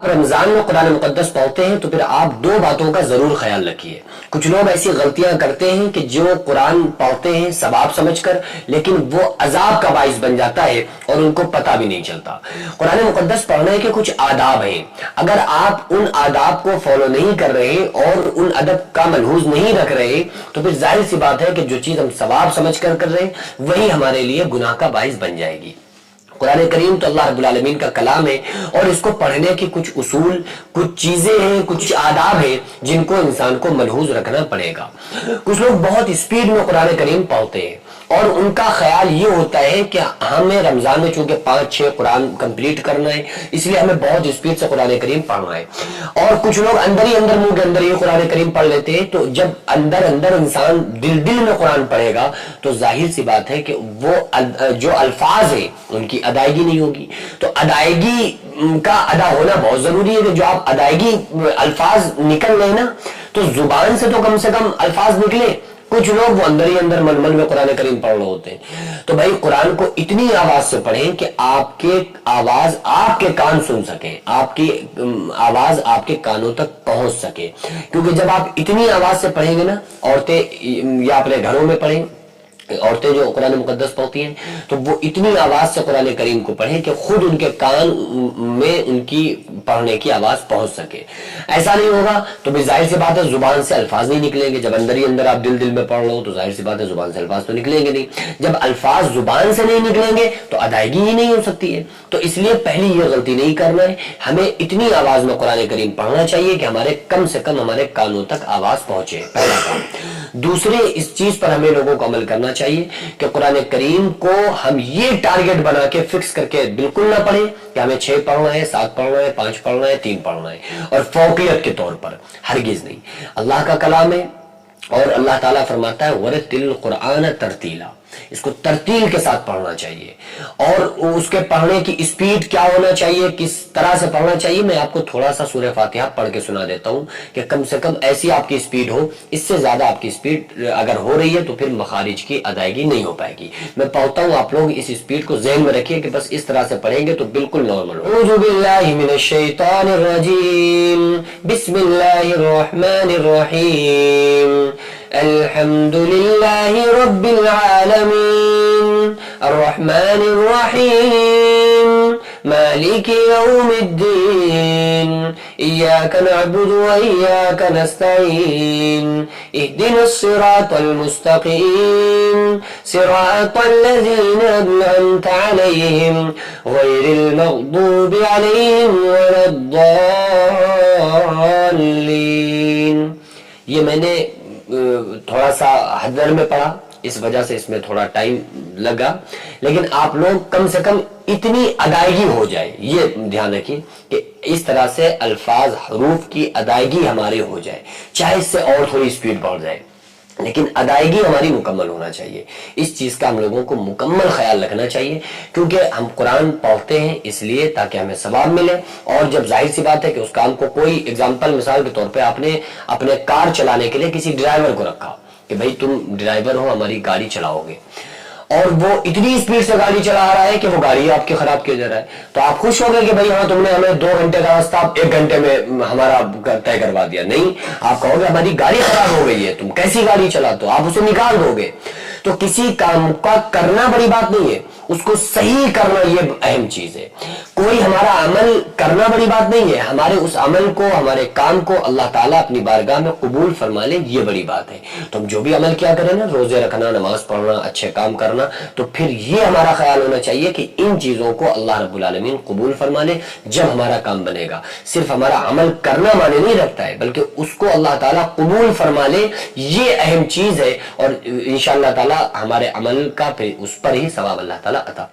رمضان میں قرآن مقدس پڑھتے ہیں تو پھر آپ دو باتوں کا ضرور خیال رکھیے۔ کچھ لوگ ایسی غلطیاں کرتے ہیں کہ جو قرآن پڑھتے ہیں ثواب سمجھ کر، لیکن وہ عذاب کا باعث بن جاتا ہے اور ان کو پتہ بھی نہیں چلتا۔ قرآن مقدس پڑھنے کے کچھ آداب ہیں، اگر آپ ان آداب کو فالو نہیں کر رہے اور ان ادب کا ملحوظ نہیں رکھ رہے تو پھر ظاہر سی بات ہے کہ جو چیز ہم ثواب سمجھ کر رہے ہیں وہی ہمارے لیے گناہ کا باعث بن جائے گی۔ قرآن کریم تو اللہ رب العالمین کا کلام ہے اور اس کو پڑھنے کے کچھ اصول، کچھ چیزیں ہیں، کچھ آداب ہیں جن کو انسان کو ملحوظ رکھنا پڑے گا۔ کچھ لوگ بہت اسپیڈ میں قرآن کریم پڑھتے ہیں اور ان کا خیال یہ ہوتا ہے کہ ہمیں رمضان میں چونکہ 5-6 قرآن کمپلیٹ کرنا ہے اس لیے ہمیں بہت اسپیڈ سے قرآن کریم پڑھنا ہے، اور کچھ لوگ اندر ہی اندر منہ کے اندر ہی قرآن کریم پڑھ لیتے ہیں۔ تو جب اندر انسان دل میں قرآن پڑھے گا تو ظاہر سی بات ہے کہ وہ جو الفاظ ہیں ان کی ادائیگی نہیں ہوگی۔ تو ادائیگی کا ادا ہونا بہت ضروری ہے کہ جو آپ ادائیگی الفاظ نکل رہے نا تو زبان سے تو کم الفاظ نکلے۔ کچھ لوگ وہ اندر ہی اندر من میں قرآن کریم پڑھ رہے ہوتے ہیں۔ تو بھائی قرآن کو اتنی آواز سے پڑھیں کہ آپ کے آواز آپ کے کان سن سکیں، آپ کی آواز آپ کے کانوں تک پہنچ سکے، کیونکہ جب آپ اتنی آواز سے پڑھیں گے نا، عورتیں یا اپنے گھروں میں پڑھیں، عورتیں جو قرآن مقدس پڑھتی ہیں تو وہ اتنی آواز سے قرآن کریم کو پڑھیں کہ خود ان کے کان میں ان کی پڑھنے کی آواز پہنچ سکے۔ ایسا نہیں ہوگا تو بھی ظاہر سی بات ہے زبان سے الفاظ نہیں نکلیں گے۔ جب اندر ہی اندر آپ دل میں پڑھ لو تو ظاہر سی بات ہے زبان سے الفاظ تو نکلیں گے نہیں۔ جب الفاظ زبان سے نہیں نکلیں گے تو ادائیگی ہی نہیں ہو سکتی ہے۔ تو اس لیے پہلی یہ غلطی نہیں کرنا ہے، ہمیں اتنی آواز میں قرآن کریم پڑھنا چاہیے کہ ہمارے کم سے کم ہمارے کانوں تک آواز پہنچے، پہلا کام۔ دوسرے، اس چیز پر ہمیں لوگوں کو عمل کرنا چاہیے کہ قرآن کریم کو ہم یہ ٹارگٹ بنا کے فکس کر کے بالکل نہ پڑھیں کہ ہمیں 6 پڑھنا ہے، 7 پڑھنا ہے، 5 پڑھنا ہے، 3 پڑھنا ہے، اور فوقیت کے طور پر ہرگز نہیں۔ اللہ کا کلام ہے اور اللہ تعالیٰ فرماتا ہے وَرَتِّلِ الْقُرْآنَ تَرْتِیلًا، اس کو ترتیل کے ساتھ پڑھنا چاہیے۔ اور اس کے پڑھنے کی اسپیڈ کیا ہونا چاہیے، کس طرح سے پڑھنا چاہیے، میں آپ کو تھوڑا سا سورہ فاتحہ پڑھ کے سنا دیتا ہوں کہ کم سے کم ایسی آپ کی اسپیڈ ہو، اس سے زیادہ آپ کی اسپیڈ اگر ہو رہی ہے تو پھر مخارج کی ادائیگی نہیں ہو پائے گی۔ میں پڑھتا ہوں، آپ لوگ اس اسپیڈ کو ذہن میں رکھیے کہ بس اس طرح سے پڑھیں گے تو بالکل نارمل ہو۔ اعوذ باللہ من الشیطان الرجیم، بسم اللہ الرحمن الرحیم، الحمد للہ رب العالمین، الرحمن الرحیم، مالک یوم الدین، ایاک نعبد و ایاک نستعین، اہدنا الصراط المستقیم، صراط الذین انعمت علیہم غیر المغضوب علیہم ولا الضالین۔ یہ میں نے تھوڑا سا حدر میں پڑھا، اس وجہ سے اس میں تھوڑا ٹائم لگا، لیکن آپ لوگ کم سے کم اتنی ادائیگی ہو جائے، یہ دھیان رکھیں کہ اس طرح سے الفاظ حروف کی ادائیگی ہماری ہو جائے، چاہے اس سے اور تھوڑی اسپیڈ بڑھ جائے لیکن ادائیگی ہماری مکمل ہونا چاہیے۔ اس چیز کا ہم لوگوں کو مکمل خیال رکھنا چاہیے، کیونکہ ہم قرآن پڑھتے ہیں اس لیے تاکہ ہمیں ثواب ملے، اور جب ظاہر سی بات ہے کہ اس کام کو کوئی اگزامپل مثال کے طور پہ آپ نے اپنے کار چلانے کے لیے کسی ڈرائیور کو رکھا کہ بھائی تم ڈرائیور ہو، ہماری گاڑی چلاؤ گے، اور وہ اتنی اسپیڈ سے گاڑی چلا رہا ہے کہ وہ گاڑی آپ کی خراب کیا جا رہا ہے، تو آپ خوش ہو گئے کہ بھائی ہاں تم نے ہمیں 2 گھنٹے کا راستہ 1 گھنٹے میں ہمارا طے کروا دیا؟ نہیں، آپ کہو گے ہماری گاڑی خراب ہو گئی ہے، تم کیسی گاڑی چلاتے ہو، آپ اسے نکال دو گے۔ تو کسی کام کا کرنا بڑی بات نہیں ہے، اس کو صحیح کرنا یہ اہم چیز ہے۔ کوئی ہمارا عمل کرنا بڑی بات نہیں ہے، ہمارے اس عمل کو، ہمارے کام کو اللہ تعالیٰ اپنی بارگاہ میں قبول فرما لے، یہ بڑی بات ہے۔ تو ہم جو بھی عمل کیا کریں نا، روزے رکھنا، نماز پڑھنا، اچھے کام کرنا، تو پھر یہ ہمارا خیال ہونا چاہیے کہ ان چیزوں کو اللہ رب العالمین قبول فرما لے جب ہمارا کام بنے گا۔ صرف ہمارا عمل کرنا معنی نہیں رکھتا ہے، بلکہ اس کو اللہ تعالیٰ قبول فرما لے، یہ اہم چیز ہے، اور انشاءاللہ تعالیٰ ہمارے عمل کا پھر اس پر ہی ثواب اللہ تعالیٰ عطا